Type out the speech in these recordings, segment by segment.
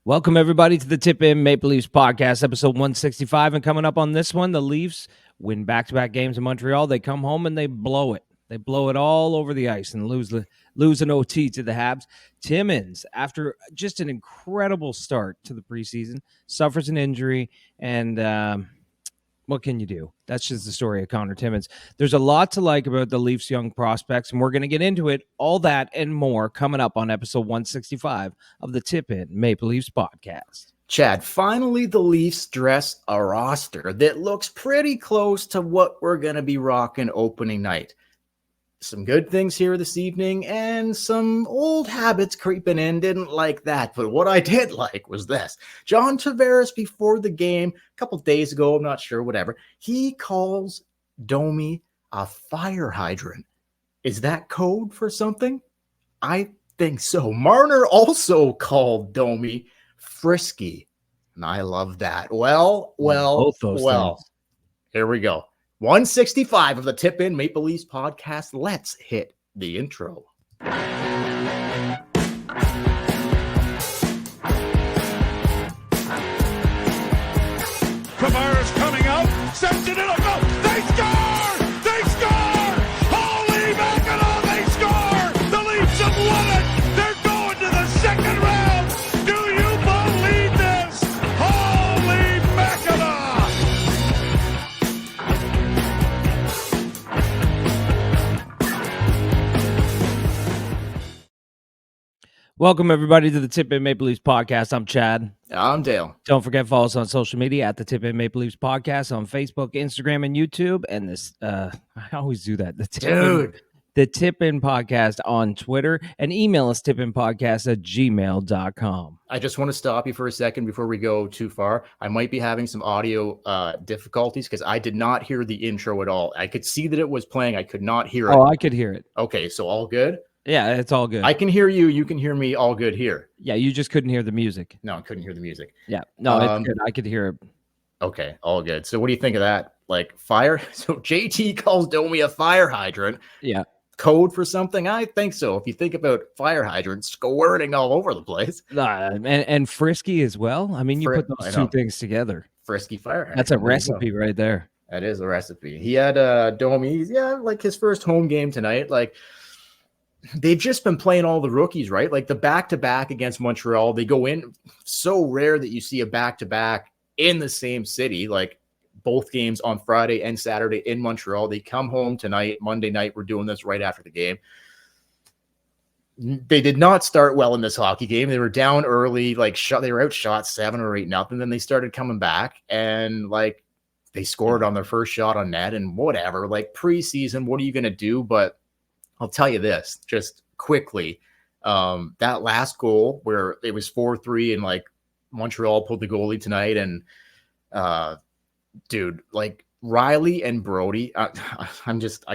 Welcome, everybody, to the Tip In Maple Leafs podcast, episode 165. And coming up on this one, the Leafs win back-to-back games in Montreal. They come home and they blow it. They blow it all over the ice and lose an OT to the Habs. Timmins, after just an incredible start to the preseason, suffers an injury, and what can you do? That's just the story of Connor Timmins. There's a lot to like about the Leafs' young prospects, and we're going to get into it, all that and more, coming up on episode 165 of the Tip In Maple Leafs podcast. Chad, finally the Leafs dress a roster that looks pretty close to what we're going to be rocking opening night. Some good things here this evening and some old habits creeping in. Didn't like that. But what I did like was this. John Tavares, before the game, a couple days ago, I'm not sure, whatever, he calls Domi a fire hydrant. Is that code for something? I think so. Marner also called Domi frisky. And I love that. Well, here we go. 165 of the Tip In Maple Leafs podcast. Let's hit the intro. Tavares coming out, sends it in a goal. They score! They score! Holy mackerel, they score! The Leafs have won it! They're going to the second round! Do you believe this? Holy mackerel! Welcome, everybody, to the Tip In Maple Leafs podcast. I'm Chad. I'm Dale. Don't forget to follow us on social media at the Tip In Maple Leafs podcast on Facebook, Instagram, and YouTube. And this, I always do that. The Tip In podcast on Twitter, and email us tipinpodcast@gmail.com. I just want to stop you for a second before we go too far. I might be having some audio difficulties because I did not hear the intro at all. I could see that it was playing. I could not hear it. Oh, I could hear it. Okay, so all good? Yeah, it's all good. I can hear you. You can hear me. All good here. Yeah, you just couldn't hear the music. No, I couldn't hear the music. Yeah, no, it's good. I could hear it. Okay, all good. So what do you think of that? Like fire? So JT calls Domi a fire hydrant. Yeah. Code for something? I think so. If you think about fire hydrants squirting all over the place. And frisky as well. I mean, you put those two things together. Frisky fire hydrant. That's a recipe right there. That is a recipe. He had Domi, like his first home game tonight. Like, they've just been playing all the rookies, right? Like the back-to-back against Montreal, they go in. So rare that you see a back-to-back in the same city, like both games on Friday and Saturday in Montreal. They come home tonight, Monday night. We're doing this right after the game. They did not start well in this hockey game. They were down early, they were outshot 7 or 8-0. Then they started coming back and they scored on their first shot on net and whatever. Like preseason, what are you going to do? But I'll tell you this, just quickly, that last goal where it was 4-3 and Montreal pulled the goalie tonight. And dude, Riley and Brody, I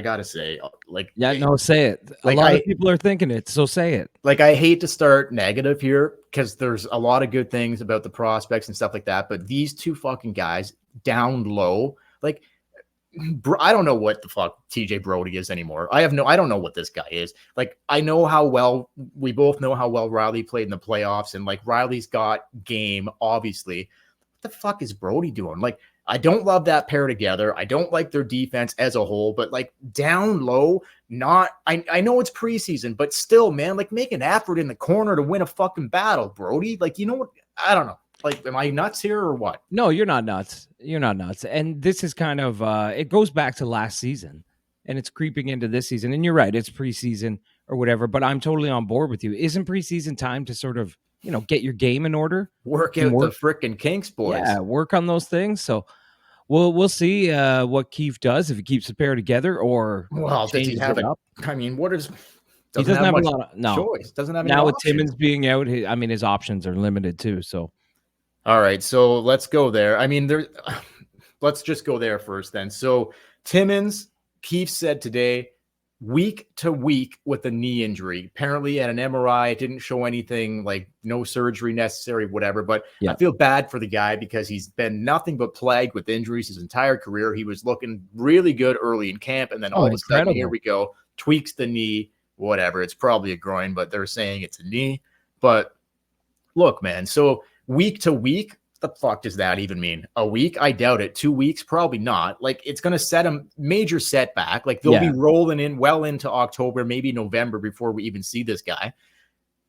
got to say, say it. A lot of people are thinking it, so say it. I hate to start negative here because there's a lot of good things about the prospects and stuff like that. But these two fucking guys down low, I don't know what the fuck TJ Brody is anymore. I don't know what this guy is. I know we both know how well Riley played in the playoffs, and Riley's got game, obviously. What the fuck is Brody doing? I don't love that pair together. I don't like their defense as a whole, but down low, I know it's preseason, but still, man, make an effort in the corner to win a fucking battle, Brody. You know what? I don't know. Am I nuts here or what? No, you're not nuts. You're not nuts. And this is kind of, it goes back to last season and it's creeping into this season. And you're right, it's preseason or whatever, but I'm totally on board with you. Isn't preseason time to sort of, get your game in order? Work out the frickin' kinks, boys. Yeah, work on those things. So we'll see what Keefe does, if he keeps the pair together or does he have it up. I mean, what is... He doesn't have a lot of choice. Doesn't have now any with option. Timmins being out. His options are limited too. So, all right, so let's go there. I mean, let's just go there first then. So Timmins, Keefe said today, week to week with a knee injury. Apparently at an MRI, it didn't show anything, no surgery necessary, whatever. But I feel bad for the guy because he's been nothing but plagued with injuries his entire career. He was looking really good early in camp, and then all of a sudden, here we go, tweaks the knee. Whatever, it's probably a groin, but they're saying it's a knee. But look, man, so week to week, the fuck does that even mean? A week? I doubt it. 2 weeks? Probably not. Like, it's going to set a major setback. Like, they'll be rolling in well into October, maybe November before we even see this guy.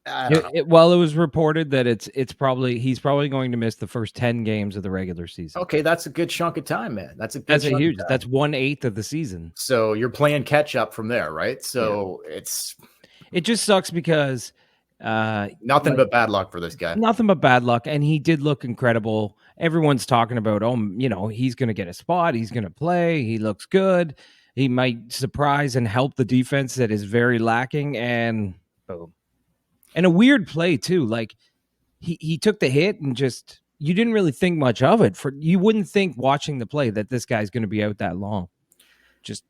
It was reported that he's probably going to miss the first 10 games of the regular season. Okay, that's a good chunk of time, man. That's That's 1/8 of the season. So you're playing catch up from there, right? So it just sucks because nothing but bad luck for this guy. Nothing but bad luck, and he did look incredible. Everyone's talking about, he's going to get a spot. He's going to play. He looks good. He might surprise and help the defense that is very lacking, and boom. And a weird play too. Like he took the hit and just you didn't really think much of it. You wouldn't think watching the play that this guy's going to be out that long. Just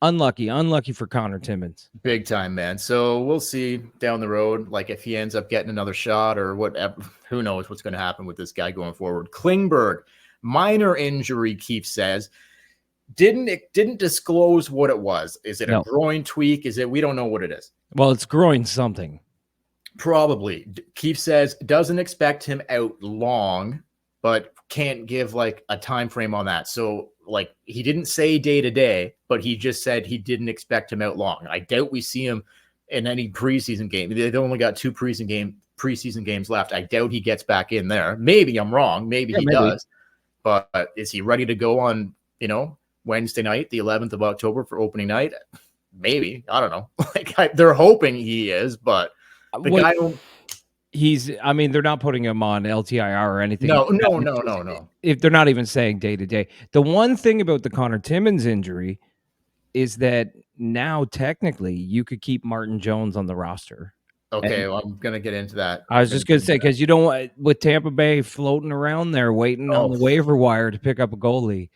unlucky for Connor Timmins. Big time, man. So we'll see down the road, like if he ends up getting another shot or whatever. Who knows what's going to happen with this guy going forward. Klingberg, minor injury, Keefe says. Didn't disclose what it was. Is it a groin tweak? We don't know what it is. Well, it's groin something. Probably. Keefe says doesn't expect him out long, but can't give like a time frame on that. So like he didn't say day to day, but he just said he didn't expect him out long. I doubt we see him in any preseason game. They've only got 2 preseason games left. I doubt he gets back in there. Maybe I'm wrong. Maybe he does. But is he ready to go on, Wednesday night, the 11th of October for opening night? Maybe. I don't know. They're hoping he is, but the guy don't. They're not putting him on LTIR or anything. No. If they're not even saying day to day. The one thing about the Connor Timmins injury is that now technically you could keep Martin Jones on the roster. Okay, well, I'm going to get into that. I was just going to say, because you don't want, with Tampa Bay floating around there waiting on the waiver wire to pick up a goalie,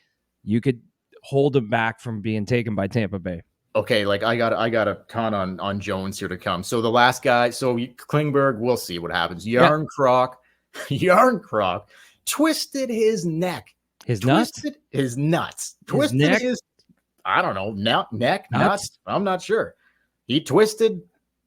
you could hold him back from being taken by Tampa Bay. Okay, like I got a ton on Jones here to come. So the last guy, Klingberg, we'll see what happens. Yarncroc twisted his neck. His nuts? His nuts. Twisted his I don't know, neck, nuts. I'm not sure. He twisted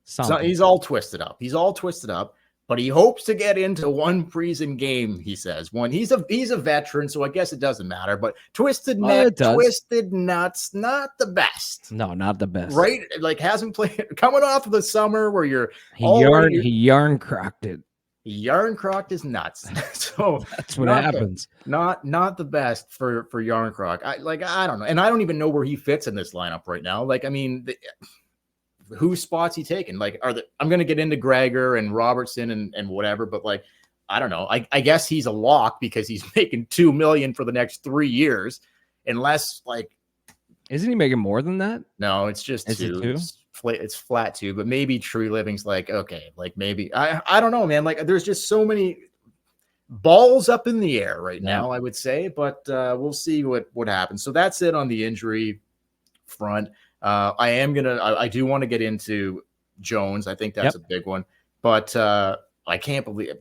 something. He's all twisted up. But he hopes to get into one preseason game, he says. He's a veteran, so I guess it doesn't matter. But twisted neck, twisted nuts, not the best. No, not the best. Right? Like hasn't played coming off of the summer where he yarn-crocked it. He yarn-crocked his nuts. So that's what happens. Not the best for Yarncroc. I don't know. And I don't even know where he fits in this lineup right now. Whose spots he taking? I'm going to get into Gregor and Robertson and whatever, but I don't know. I guess he's a lock because he's making $2 million for the next 3 years, unless isn't he making more than that? No, it's just Is two. It 2? It's flat 2, but maybe Tree Living's okay, maybe I don't know, man. There's just so many balls up in the air right now, I would say, but we'll see what happens. So that's it on the injury front. I do want to get into Jones. I think that's a big one, but I can't believe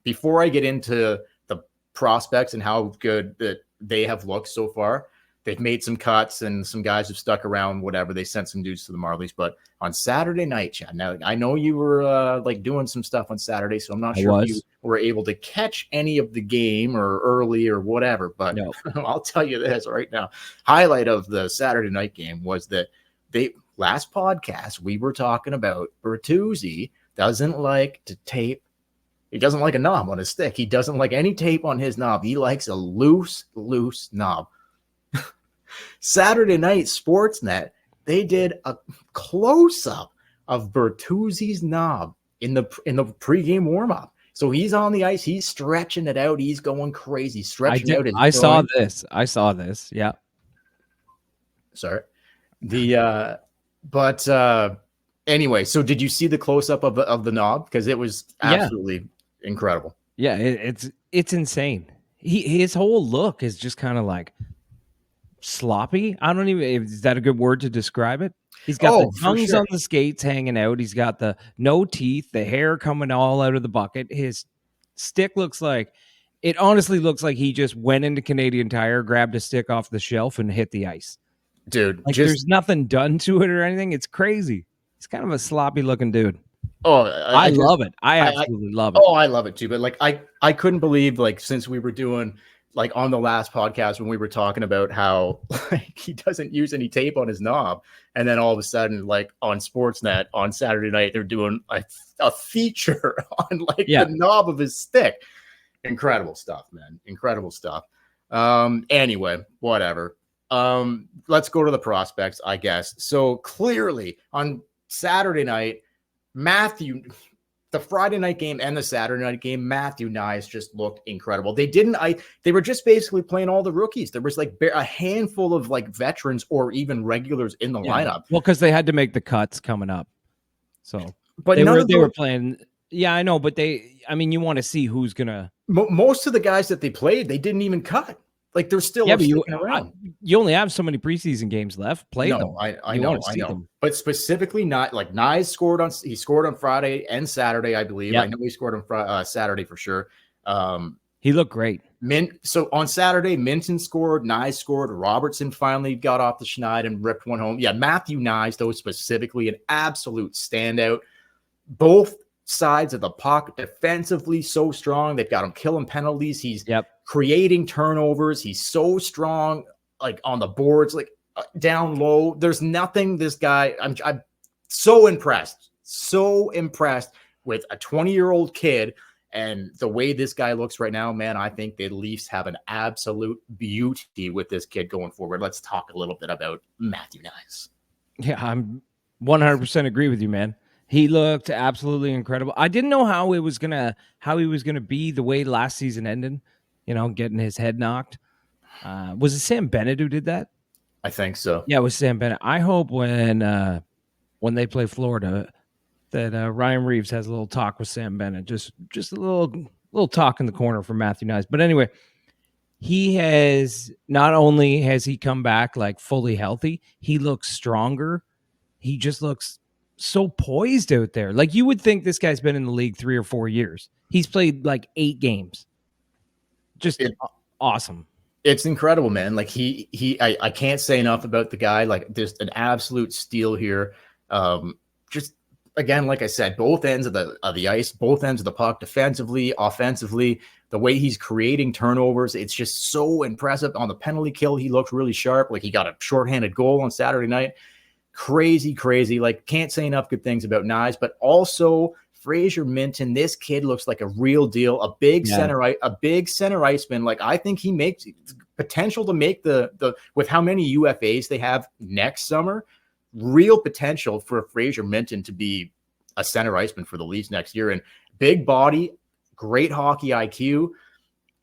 before I get into the prospects and how good that they have looked so far. They've made some cuts and some guys have stuck around, whatever. They sent some dudes to the Marlies, but on Saturday night, Chad, now I know you were doing some stuff on Saturday, so I'm not sure if you were able to catch any of the game or early or whatever, but no. I'll tell you this right now. Highlight of the Saturday night game was that last podcast we were talking about Bertuzzi doesn't like to tape. He doesn't like a knob on his stick. He doesn't like any tape on his knob. He likes a loose knob. Saturday night Sportsnet, they did a close-up of Bertuzzi's knob in the pregame warm-up. So he's on the ice. He's stretching it out. He's going crazy. I saw this. Yeah. Sorry. Anyway, so did you see the close-up of the knob? Because it was absolutely incredible. Yeah, it's insane. His whole look is just kind of sloppy. I don't even, is that a good word to describe it? He's got the tongues on the skates hanging out. He's got the no teeth, the hair coming all out of the bucket. His stick honestly looks like he just went into Canadian Tire, grabbed a stick off the shelf and hit the ice. Dude, there's nothing done to it or anything. It's crazy. He's kind of a sloppy looking dude. Oh, I love it. I absolutely love it. Oh, I love it too. But like, I couldn't believe, like, since we were doing, like, on the last podcast when we were talking about how, like, he doesn't use any tape on his knob, and then all of a sudden, like, on Sportsnet on Saturday night, they're doing a feature on, like, the knob of his stick. Incredible stuff, man. Incredible stuff. Anyway, whatever. Let's go to the prospects, I guess. So clearly on Saturday night, the Friday night game and the Saturday night game, Matthew Knies just looked incredible. They were just basically playing all the rookies. There was like a handful of like veterans or even regulars in the lineup. Well, because they had to make the cuts coming up. So, but they were playing. Yeah, I know, but you want to see who's gonna. Most of the guys that they played, they didn't even cut. Like, they're still around. You only have so many preseason games left. Play them. I know. Them. But specifically, not like Knies scored on Friday and Saturday, I believe. Yep. I know he scored on Saturday for sure. He looked great. So on Saturday, Minton scored, Knies scored, Robertson finally got off the schneid and ripped one home. Yeah, Matthew Knies, though, specifically an absolute standout. Both sides of the puck defensively so strong. They've got him killing penalties. He's creating turnovers. He's so strong, like on the boards, like down low. There's nothing this guy. I'm so impressed with a 20-year-old kid and the way this guy looks right now. Man, I think the Leafs have an absolute beauty with this kid going forward. Let's talk a little bit about Matthew Knies. Yeah, I'm 100% agree with you, man. He looked absolutely incredible. I didn't know how he was gonna be the way last season ended, getting his head knocked. Was it Sam Bennett who did that? I think so. Yeah, it was Sam Bennett. I hope when they play Florida that Ryan Reeves has a little talk with Sam Bennett. Just a little talk in the corner for Matthew Knies. But anyway, he has not only has he come back like fully healthy, he looks stronger. He just looks so poised out there. Like, you would think this guy's been in the league 3 or 4 years. He's played like 8 games. Just awesome. It's incredible, man. Like I can't say enough about the guy. Like, there's an absolute steal here. Just again, like I said, both ends of the ice, both ends of the puck, defensively, offensively, the way he's creating turnovers, it's just so impressive. On the penalty kill, he looked really sharp. Like, he got a shorthanded goal on Saturday night. Crazy. Like, can't say enough good things about Knies, but also Fraser Minton. This kid looks like a real deal, a big center iceman. Like, I think he makes potential to make the with how many UFAs they have next summer, real potential for Fraser Minton to be a center iceman for the Leafs next year. And big body, great hockey IQ.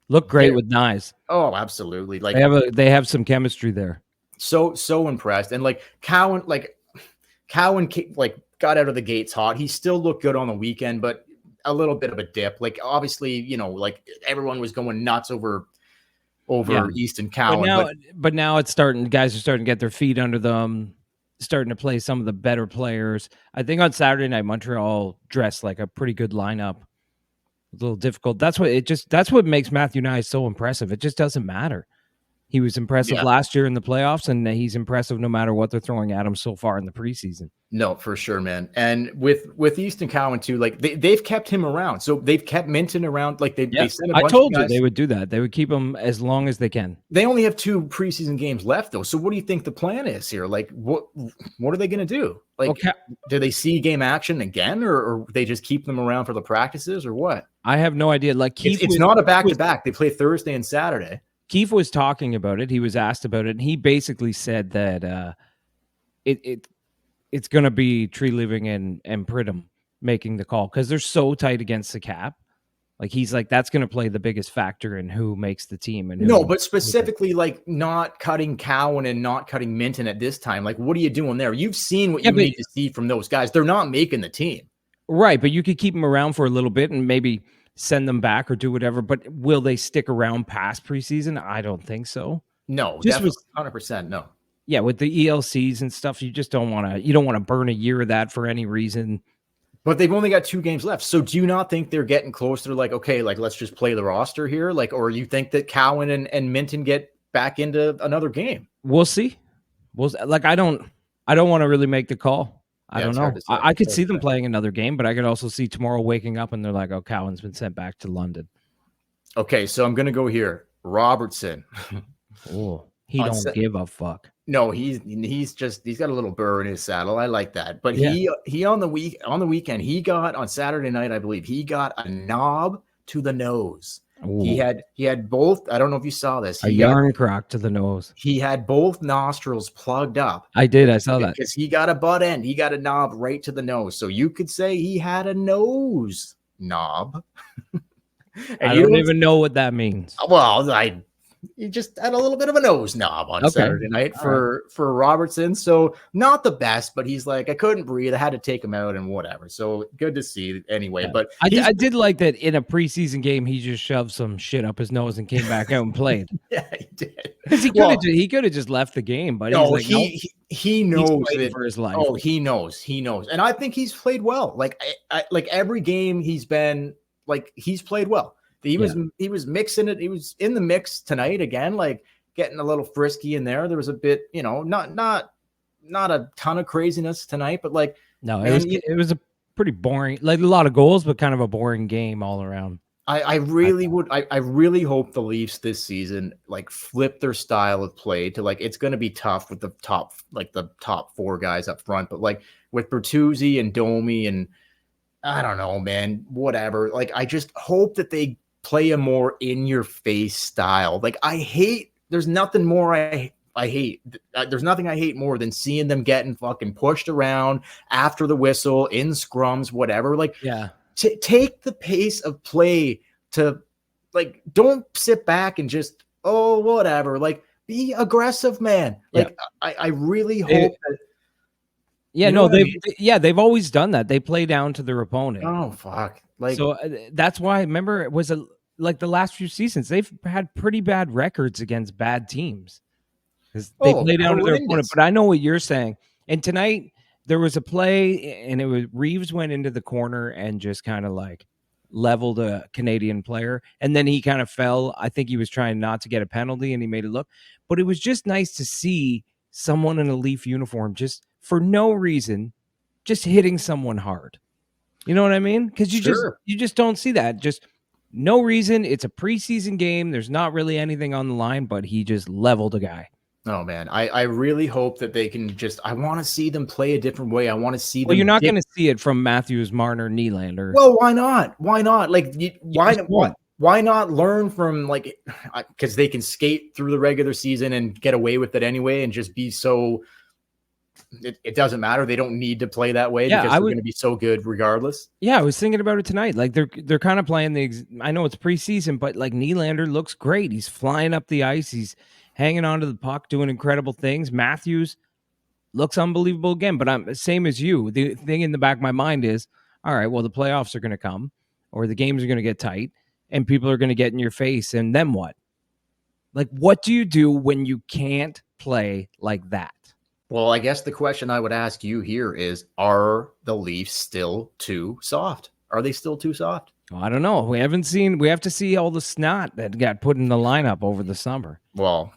Look great with Knies. Oh, absolutely. Like, they have some chemistry there. So impressed. And like Cowan like got out of the gates hot. He still looked good on the weekend, but a little bit of a dip. Like, obviously, like everyone was going nuts over Easton Cowan. But now it's starting. Guys are starting to get their feet under them, starting to play some of the better players. I think on Saturday night, Montreal dressed like a pretty good lineup. A little difficult. That's what makes Matthew Knies so impressive. It just doesn't matter. He was impressive last year in the playoffs, and he's impressive no matter what they're throwing at him so far in the preseason. No, for sure, man. And with Easton Cowan too, like they've kept him around. So they've kept Minton around. Like they sent a bunch I told of guys. You they would do that. They would keep him as long as they can. They only have 2 preseason games left, though. So what do you think the plan is here? Like, what are they going to do? Like, do they see game action again, or they just keep them around for the practices, or what? I have no idea. Like, it's not a back-to-back. They play Thursday and Saturday. Keefe was talking about it. He was asked about it, and he basically said that it's going to be Tree Living and Pridham making the call because they're so tight against the cap. Like, he's like, that's going to play the biggest factor in who makes the team. And but specifically, like, not cutting Cowan and not cutting Minton at this time. Like, what are you doing there? You've seen what you need to see from those guys. They're not making the team. Right, but you could keep them around for a little bit and maybe send them back or do whatever, but will they stick around past preseason? I don't think so. No, definitely 100% no. Yeah, with the ELCs and stuff, you just don't want to burn a year of that for any reason. But they've only got 2 games left. So do you not think they're getting closer to like, okay, like let's just play the roster here? Like, or you think that Cowan and Minton get back into another game? We'll see. I don't want to really make the call. I Yeah, don't it's hard know. to say. I could It's hard see to them say. playing another game, but I could also see tomorrow waking up and they're like, "Oh, Cowan's been sent back to London." Okay, so I'm gonna go here. Robertson. Oh, he On don't set. give a fuck. No, he's got a little burr in his saddle. I like that. But Yeah. he on the weekend, he got on Saturday night, I believe, he got a knob to the nose. He Ooh, had both. I don't know if you saw this. a yarn crock to the nose. He had both nostrils plugged up. I did. I saw that. Because he got a butt end. He got a knob right to the nose. So you could say he had a nose knob. I don't even know what that means. Well, he just had a little bit of a nose knob on Saturday night for Robertson. So not the best, but he's like, I couldn't breathe. I had to take him out and whatever. So good to see anyway. Yeah. But I did like that in a preseason game. He just shoved some shit up his nose and came back out and played. Yeah, he did. Because he could have just left the game, but No, he's like, he knows that for his life. Oh, he knows, and I think he's played well. Like I like every game he's been like he's played well. He was mixing it. He was in the mix tonight again, like getting a little frisky in there. There was a bit, not a ton of craziness tonight, but like no, it was a pretty boring, like a lot of goals, but kind of a boring game all around. I really hope the Leafs this season like flip their style of play to like it's going to be tough with the top four guys up front, but like with Bertuzzi and Domi and I don't know, man, whatever. Like I just hope that they play a more in your face style. Like there's nothing more I hate. There's nothing I hate more than seeing them getting fucking pushed around after the whistle in scrums, whatever. Like, yeah, take the pace of play to like, don't sit back and just, oh, whatever. Like be aggressive, man. Like I really hope that. Yeah, no, they've always done that. They play down to their opponent. Oh, fuck. Like, so that's why, remember, it was like the last few seasons, they've had pretty bad records against bad teams because they play down to their opponent. But I know what you're saying. And tonight there was a play, and it was Reeves went into the corner and just kind of like leveled a Canadian player, and then he kind of fell. I think he was trying not to get a penalty, and he made it look. But it was just nice to see someone in a Leaf uniform just for no reason, just hitting someone hard. You know what I mean? Because you just don't see that. Just no reason. It's a preseason game. There's not really anything on the line, but he just leveled a guy. Oh, man. I really hope that they can I want to see them play a different way. I want to see them. Well, you're not going to see it from Matthews, Marner, Nylander. Well, why not? Why not? Like, why not learn from, like, because they can skate through the regular season and get away with it anyway and just be so. It doesn't matter. They don't need to play that way because they're going to be so good regardless. Yeah, I was thinking about it tonight. Like they're kind of playing I know it's preseason, but like Nylander looks great. He's flying up the ice. He's hanging onto the puck, doing incredible things. Matthews looks unbelievable again. But I'm same as you. The thing in the back of my mind is, all right, well, the playoffs are going to come, or the games are going to get tight, and people are going to get in your face. And then what? Like, what do you do when you can't play like that? Well, I guess the question I would ask you here is, are the Leafs still too soft? Are they still too soft? Well, I don't know. We have to see all the snot that got put in the lineup over the summer. Well,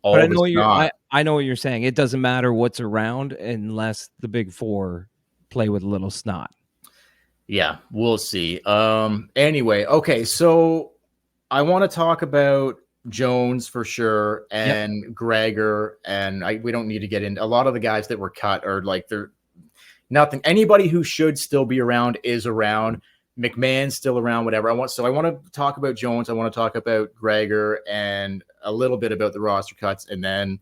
I know what you're saying. It doesn't matter what's around unless the big four play with a little snot. Yeah, we'll see. Anyway, okay, so I want to talk about Jones for sure, and Gregor, and we don't need to get into a lot of the guys that were cut or like they're nothing. Anybody who should still be around is around. McMahon's still around, whatever. I want to talk about Jones. I want to talk about Gregor and a little bit about the roster cuts, and then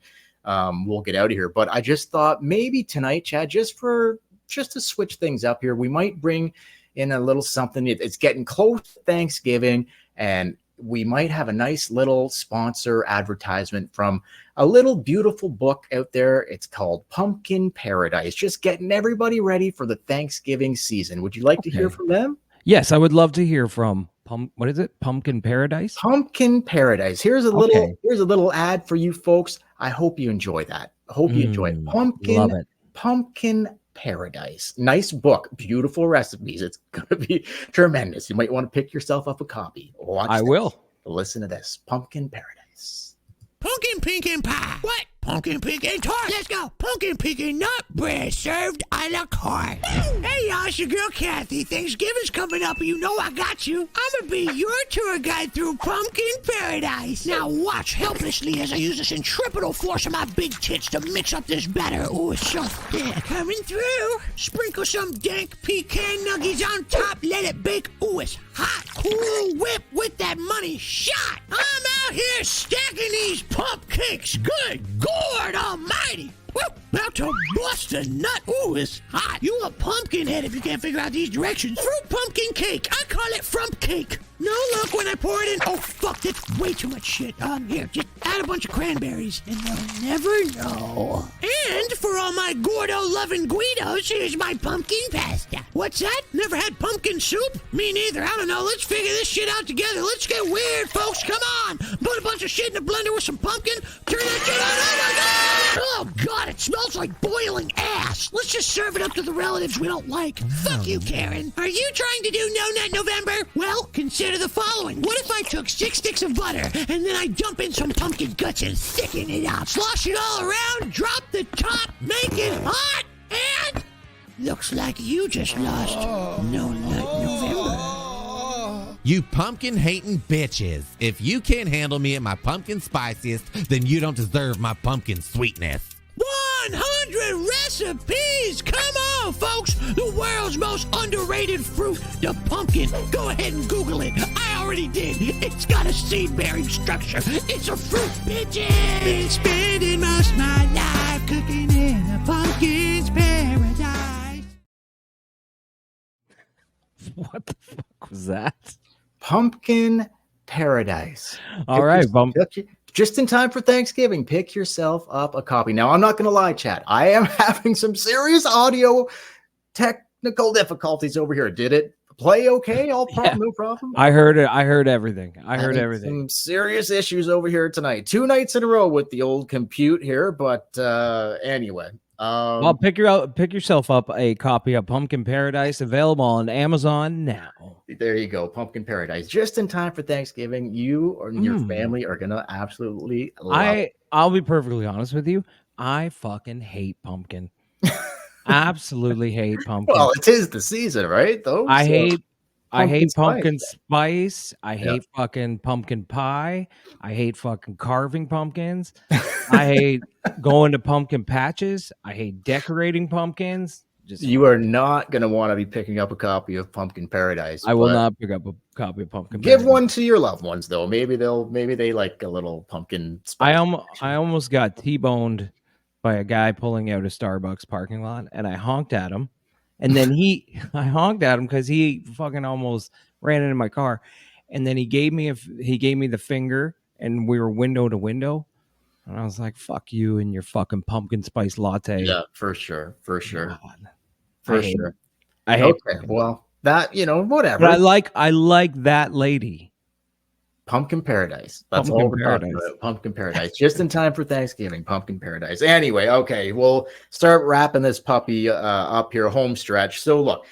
we'll get out of here. But I just thought maybe tonight, Chad, just to switch things up here, we might bring in a little something. It's getting close to Thanksgiving, and we might have a nice little sponsor advertisement from a little beautiful book out there. It's called Pumpkin Paradise, just getting everybody ready for the Thanksgiving season. Would you like to hear from them? Yes, I would love to hear from what is it? Pumpkin Paradise? Pumpkin Paradise. Here's a little ad for you folks. I hope you enjoy that. I hope you enjoy it. Pumpkin Paradise. Nice book, beautiful recipes. It's going to be tremendous. You might want to pick yourself up a copy. I will. Listen to this. Pumpkin Paradise. Pumpkin pie. What? pumpkin pecan tart. Let's go. Pumpkin pecan nut bread served a la carte. Hey, y'all, it's your girl Kathy. Thanksgiving's coming up, and you know I got you. I'm gonna be your tour guide through pumpkin paradise. Now watch helplessly as I use the centripetal force of my big tits to mix up this batter. Oh, it's so thick. Coming through. Sprinkle some dank pecan nuggies on top. Let it bake. Oh, it's hot. Cool whip with that money shot. I'm out here stacking these pump cakes. Good Lord almighty. Woo, about to bust a nut. Ooh, it's hot. You a pumpkin head if you can't figure out these directions. Fruit pumpkin cake. I call it frump cake. No luck when I pour it in. Oh, fuck, that's way too much shit. Here, just add a bunch of cranberries, and they'll never know. And for all my Gordo-loving Guidos, here's my pumpkin pasta. What's that? Never had pumpkin soup? Me neither. I don't know. Let's figure this shit out together. Let's get weird, folks. Come on. Put a bunch of shit in a blender with some pumpkin. Turn that shit on. Oh, my God. Oh, God, it smells like boiling ass. Let's just serve it up to the relatives we don't like. Fuck you, Karen. Are you trying to do No Nut November? Well, consider the following. What if I took 6 sticks of butter and then I dump in some pumpkin guts and thicken it up? Slosh it all around, drop the top, make it hot, and looks like you just lost No Nut November. You pumpkin-hating bitches. If you can't handle me at my pumpkin spiciest, then you don't deserve my pumpkin sweetness. 100 recipes! Come on, folks! The world's most underrated fruit, the pumpkin. Go ahead and Google it. I already did. It's got a seed-bearing structure. It's a fruit, bitches! Been spending most of my life cooking in a pumpkin's paradise. What the fuck was that? Pumpkin paradise. All right, just in time for Thanksgiving, pick yourself up a copy. Now, I'm not going to lie, chat. I am having some serious audio technical difficulties over here. Did it play okay? No problem. I heard it. I heard everything. I heard everything. Some serious issues over here tonight. 2 nights in a row with the old compute here, but anyway. Well, pick yourself up a copy of Pumpkin Paradise, available on Amazon now. There you go, Pumpkin Paradise. Just in time for Thanksgiving. You or your family are gonna absolutely love it. I'll be perfectly honest with you. I fucking hate pumpkin. Absolutely hate pumpkin. Well, it is the season, right? Though I hate pumpkin spice. I hate fucking pumpkin pie. I hate fucking carving pumpkins. I hate going to pumpkin patches. I hate decorating pumpkins. You are not going to want to be picking up a copy of Pumpkin Paradise. I will not pick up a copy of Pumpkin Give Paradise. one to your loved ones, though. Maybe they like a little pumpkin spice. I almost got T-boned by a guy pulling out a Starbucks parking lot, and I honked at him. And then I honked at him because he fucking almost ran into my car. And then he gave me the finger, and we were window to window. And I was like, "Fuck you and your fucking pumpkin spice latte." Yeah, for sure. God. For sure. I hate. Okay, well, that whatever. But I like that lady. Pumpkin Paradise. That's Pumpkin all we're talking Paradise. about. Pumpkin Paradise. Just in time for Thanksgiving. Pumpkin Paradise. Anyway, okay, we'll start wrapping this puppy up here, home stretch. So look,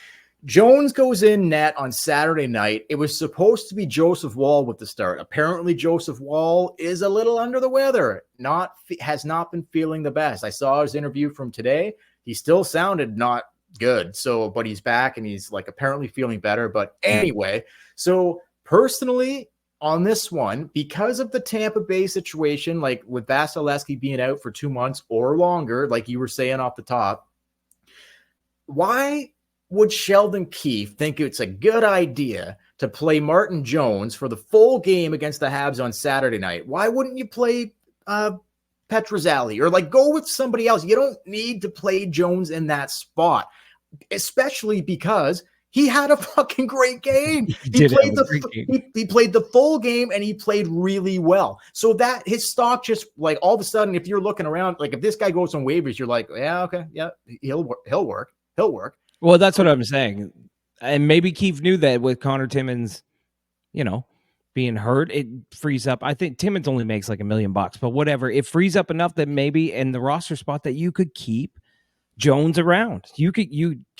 Jones goes in net on Saturday night. It was supposed to be Joseph Woll with the start. Apparently, Joseph Woll is a little under the weather. Has not been feeling the best. I saw his interview from today. He still sounded not good. So, but he's back and he's like apparently feeling better. But anyway, so personally, on this one, because of the Tampa Bay situation, like with Vasilevsky being out for 2 months or longer, like you were saying off the top, why would Sheldon Keefe think it's a good idea to play Martin Jones for the full game against the Habs on Saturday night? Why wouldn't you play Petrozelli or like go with somebody else? You don't need to play Jones in that spot, especially because he had a fucking great game. He played the full game and he played really well. So that his stock just like all of a sudden, if you're looking around, like if this guy goes on waivers, you're like, yeah, okay, yeah, he'll work. Well, that's what I'm saying. And maybe Keefe knew that with Connor Timmins, being hurt, it frees up. I think Timmins only makes like $1 million, but whatever. It frees up enough that maybe in the roster spot that you could keep Jones around. You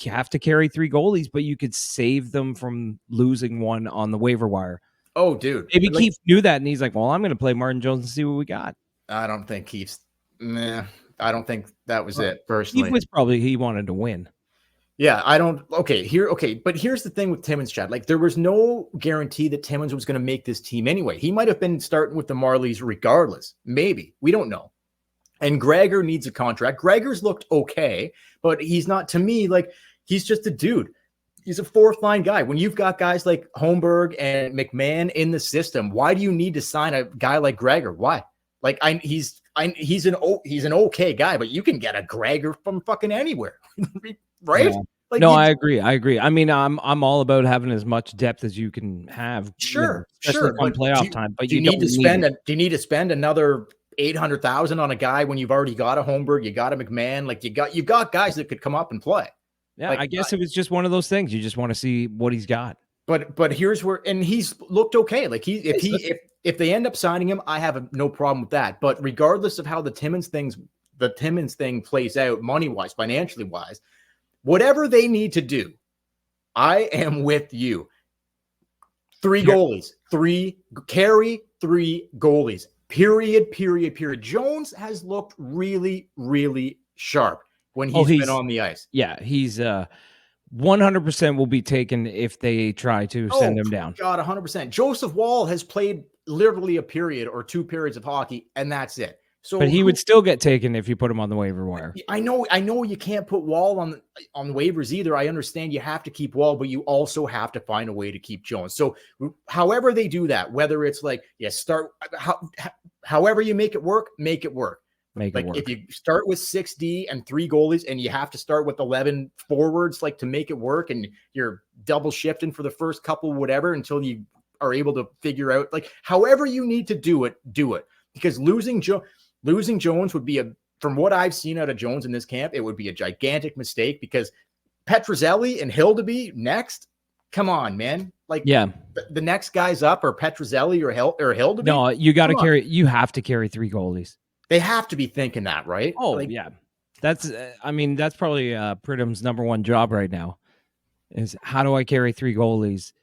have to carry 3 goalies, but you could save them from losing one on the waiver wire. Oh, dude. Maybe Keefe knew that, and he's like, well, I'm going to play Martin Jones and see what we got. I don't think Keefe's Nah, I don't think that was it, He personally. was probably he wanted to win. Yeah, I don't. Okay, but here's the thing with Timmins, Chad. Like, there was no guarantee that Timmins was going to make this team anyway. He might have been starting with the Marlies regardless. Maybe. We don't know. And Gregor needs a contract. Gregor's looked okay, but he's not, to me, like, he's just a dude. He's a fourth line guy. When you've got guys like Holmberg and McMahon in the system, why do you need to sign a guy like Gregor? Why? Like, he's an okay guy, but you can get a Gregor from fucking anywhere, right? Yeah. Like, No, I agree. I mean, I'm all about having as much depth as you can have. Sure, especially come playoff time. But you need to spend. Do you need to spend another $800,000 on a guy when you've already got a Holmberg, you got a McMahon, like you got guys that could come up and play. Yeah, like, I guess it was just one of those things. You just want to see what he's got. But here's where, and he's looked okay. Like, if they end up signing him, I have no problem with that. But regardless of how the Timmins thing plays out, money wise, financially wise, whatever they need to do, I am with you. Three goalies, carry three goalies. Period. Jones has looked really, really sharp when he's been on the ice. Yeah, he's 100% will be taken if they try to send him down. God, 100%. Joseph Wall has played literally a period or 2 periods of hockey, and that's it. So, but he would still get taken if you put him on the waiver wire. I know you can't put Wall on waivers either. I understand you have to keep Wall, but you also have to find a way to keep Jones. So however they do that, whether it's like, however you make it work, make it work. If you start with 6D and 3 goalies and you have to start with 11 forwards, like, to make it work, and you're double shifting for the first couple, whatever, until you are able to figure out, like, however you need to do it, because losing Jones would be from what I've seen out of Jones in this camp, it would be a gigantic mistake, because Petruzzelli and Hildeby next, come on, man. Like, yeah, the next guys up are Petruzzelli or Hildeby. No, you have to carry 3 goalies. They have to be thinking that, right? Oh, yeah. That's probably Pridham's number one job right now, is how do I carry 3 goalies,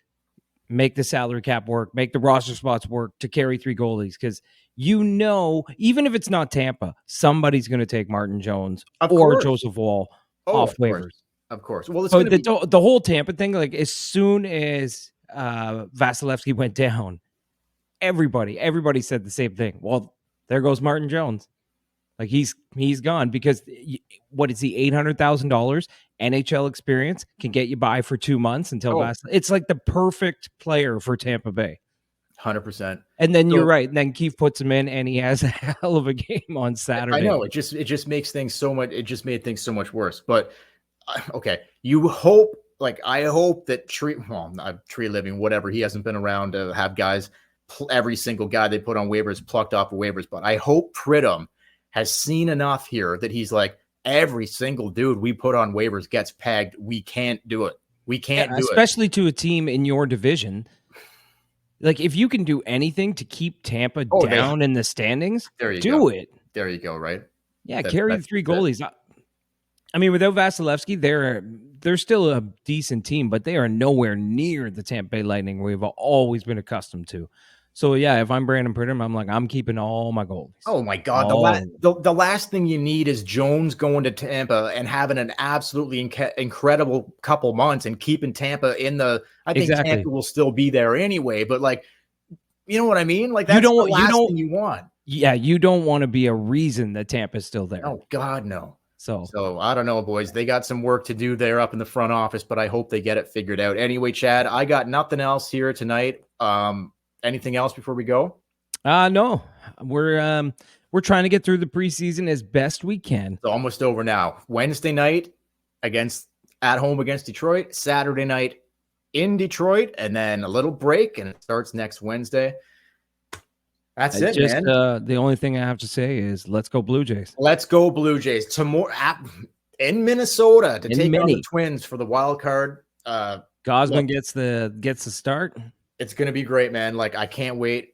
make the salary cap work, make the roster spots work to carry 3 goalies? Because even if it's not Tampa, somebody's going to take Martin Jones or Joseph Wall off waivers. Of course. Well, the whole Tampa thing, like, as soon as Vasilevsky went down, everybody said the same thing. Well, there goes Martin Jones. Like, he's gone, because what is he, $800,000 NHL experience can get you by for 2 months until it's like the perfect player for Tampa Bay. 100%. And then you're right. And then Keefe puts him in, and he has a hell of a game on Saturday. I know it just makes things so much. It just made things so much worse. But okay, you hope. Like, I hope that Tree Living, whatever, he hasn't been around to have guys. Every single guy they put on waivers plucked off of waivers, but I hope Pridham has seen enough here that he's like, every single dude we put on waivers gets pegged. We can't do it. We can't do it. Especially to a team in your division. Like, if you can do anything to keep Tampa down in the standings, do it. There you go, right? Yeah, carry 3 goalies. I mean, without Vasilevsky, they're still a decent team, but they are nowhere near the Tampa Bay Lightning we've always been accustomed to. So, yeah, if I'm Brandon Pridham, I'm like, I'm keeping all my goalies. Oh, my God. The last thing you need is Jones going to Tampa and having an absolutely incredible couple months and keeping Tampa in the – I think Tampa will still be there anyway. But, like, you know what I mean? Like, that's the last thing you want. Yeah, you don't want to be a reason that Tampa's still there. Oh, God, no. So I don't know, boys. They got some work to do there up in the front office, but I hope they get it figured out. Anyway, Chad, I got nothing else here tonight. Anything else before we go? No. We're trying to get through the preseason as best we can. It's almost over now. Wednesday night at home against Detroit, Saturday night in Detroit, and then a little break, and it starts next Wednesday. That's it, man. The only thing I have to say is let's go Blue Jays. Let's go Blue Jays. Tomorrow in Minnesota to take on the Twins for the wild card. Gosman gets the start. It's going to be great, man. Like, I can't wait.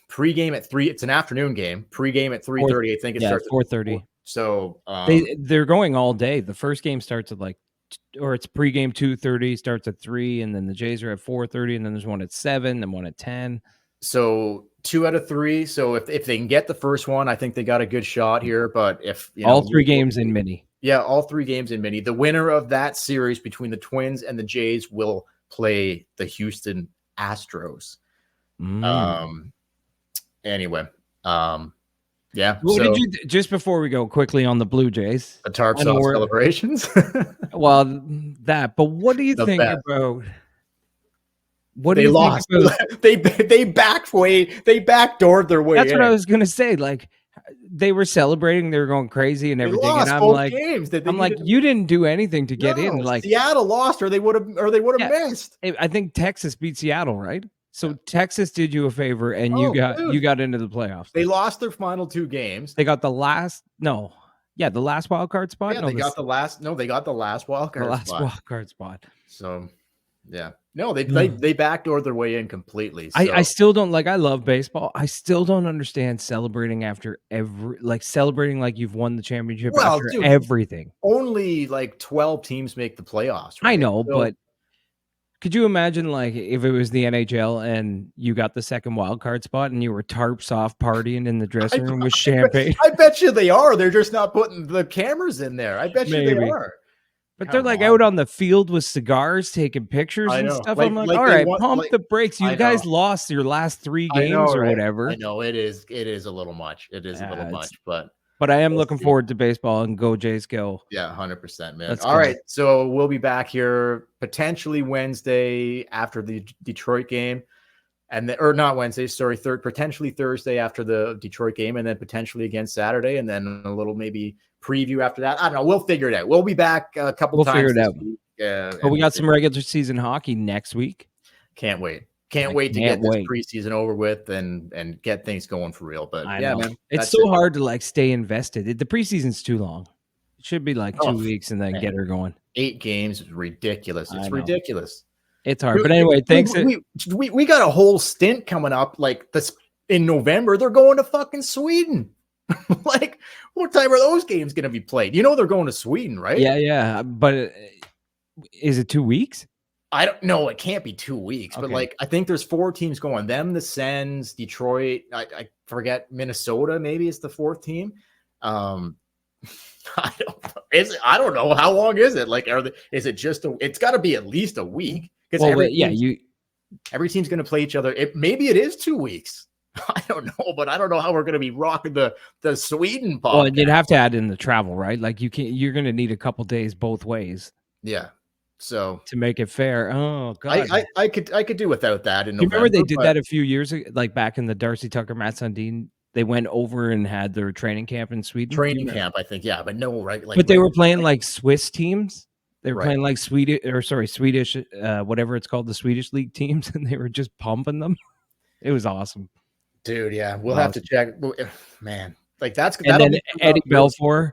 Pregame at 3. It's an afternoon game. Pregame at 3:30. I think it starts at 4:30. So they're going all day. The first game starts at it's pregame 2:30, starts at 3, and then the Jays are at 4:30, and then there's one at 7, and one at 10. So 2 out of 3. So if they can get the first one, I think they got a good shot here. But if all 3 games in mini. Yeah, all 3 games in mini. The winner of that series between the Twins and the Jays will play the Houston Astros. Anyway, yeah. What so did you just before we go quickly on the Blue Jays? the tarps off celebrations. Well, that. But what do you The think best. about? What They do you lost. think about? they backdoored their way. That's in. what I was gonna say. Like they were celebrating, they were going crazy and They everything, lost and I'm both like, games. you didn't do anything to get in. Like Seattle lost, or they would have missed. I think Texas beat Seattle, right? So Texas did you a favor, and Oh, you got into the playoffs. They lost their final 2 games. They got the last the last wild card spot. Yeah, they got the last wild card spot. Wild card spot. So, yeah. No, they backdoored their way in completely. So. I still don't I love baseball. I still don't understand celebrating after celebrating like you've won the championship after everything. Only 12 teams make the playoffs. Right? I know, but could you imagine if it was the NHL and you got the second wild card spot and you were tarps off partying in the dressing room with champagne? I bet you they are. They're just not putting the cameras in there. I bet you they are. But they're out on the field with cigars, taking pictures and stuff. I'm all right, pump the brakes. You guys lost your last 3 games or whatever. I know it is a little much. It is a little much, but I am looking forward to baseball and go Jays go. Yeah, 100%, man. All right, so we'll be back here potentially Wednesday after the Detroit game, or not Wednesday, sorry, potentially Thursday after the Detroit game, and then potentially again Saturday, and then a little maybe preview after that. I don't know. We'll figure it out. We'll be back a couple times. We'll figure it out. But we got some regular season hockey next week. Can't wait. Can't wait to get this preseason over with and get things going for real. But yeah, man, it's so hard to stay invested. The preseason's too long. It should be 2 weeks and then get her going. 8 games is ridiculous. It's ridiculous. It's hard. But anyway, thanks. We got a whole stint coming up this in November. They're going to fucking Sweden. What time are those games going to be played? They're going to Sweden, right? Yeah. But is it 2 weeks? I don't know. It can't be 2 weeks, but I think there's 4 teams going. Them, the Sens, Detroit. I forget Minnesota. Maybe it's the 4th team. I don't know. How long is it? Is it just it's got to be at least a week because every team's going to play each other. Maybe it is 2 weeks. I don't know, but I don't know how we're going to be rocking the Sweden podcast. Well, you'd have to add in the travel, right? You're going to need a couple days both ways. Yeah. So to make it fair, oh god, I could do without that. In November, remember they did that a few years ago, back in the Darcy Tucker, Matt Sundin. They went over and had their training camp in Sweden. Training camp, I think, yeah, but no, right? But they were playing Swiss teams. They were playing Swedish, whatever it's called, the Swedish league teams, and they were just pumping them. It was awesome. Dude, yeah, we'll have to check, man. That's and then Eddie Belfour.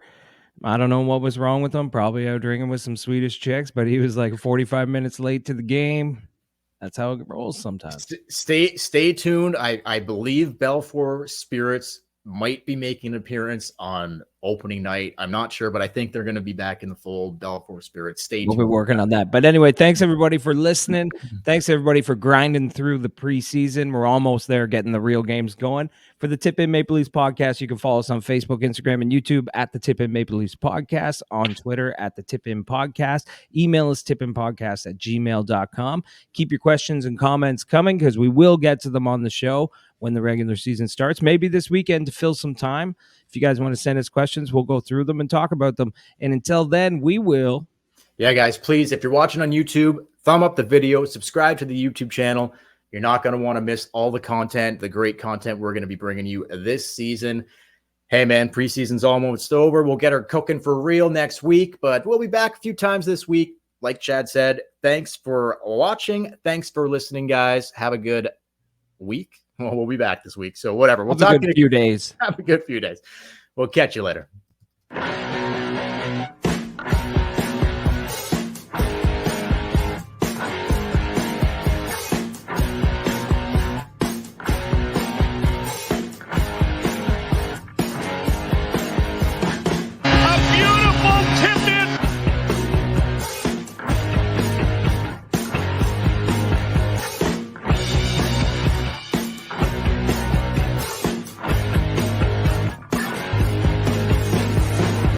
I don't know what was wrong with him. Probably out drinking with some Swedish chicks, but he was 45 minutes late to the game. That's how it rolls sometimes. Stay tuned. I believe Belfour Spirits might be making an appearance on opening night. I'm not sure, but I think they're going to be back in the fold. Belfour Spirits. Stay tuned. We'll be working on that. But anyway, thanks everybody for listening. Thanks everybody for grinding through the preseason. We're almost there, getting the real games going. For the Tip In Maple Leafs podcast, you can follow us on Facebook, Instagram, and YouTube at the Tip In Maple Leafs podcast, on Twitter at the Tip In Podcast. Email us tipinpodcast@gmail.com. Keep your questions and comments coming because we will get to them on the show when the regular season starts. Maybe this weekend to fill some time. If you guys want to send us questions, we'll go through them and talk about them. And until then, we will. Yeah, guys, please, if you're watching on YouTube, thumb up the video, subscribe to the YouTube channel. You're not going to want to miss all the content, the great content we're going to be bringing you this season. Hey, man, preseason's almost over. We'll get her cooking for real next week, but we'll be back a few times this week. Like Chad said, thanks for watching. Thanks for listening, guys. Have a good week. Well, we'll be back this week, so whatever. We'll talk in a few days. Have a good few days. We'll catch you later.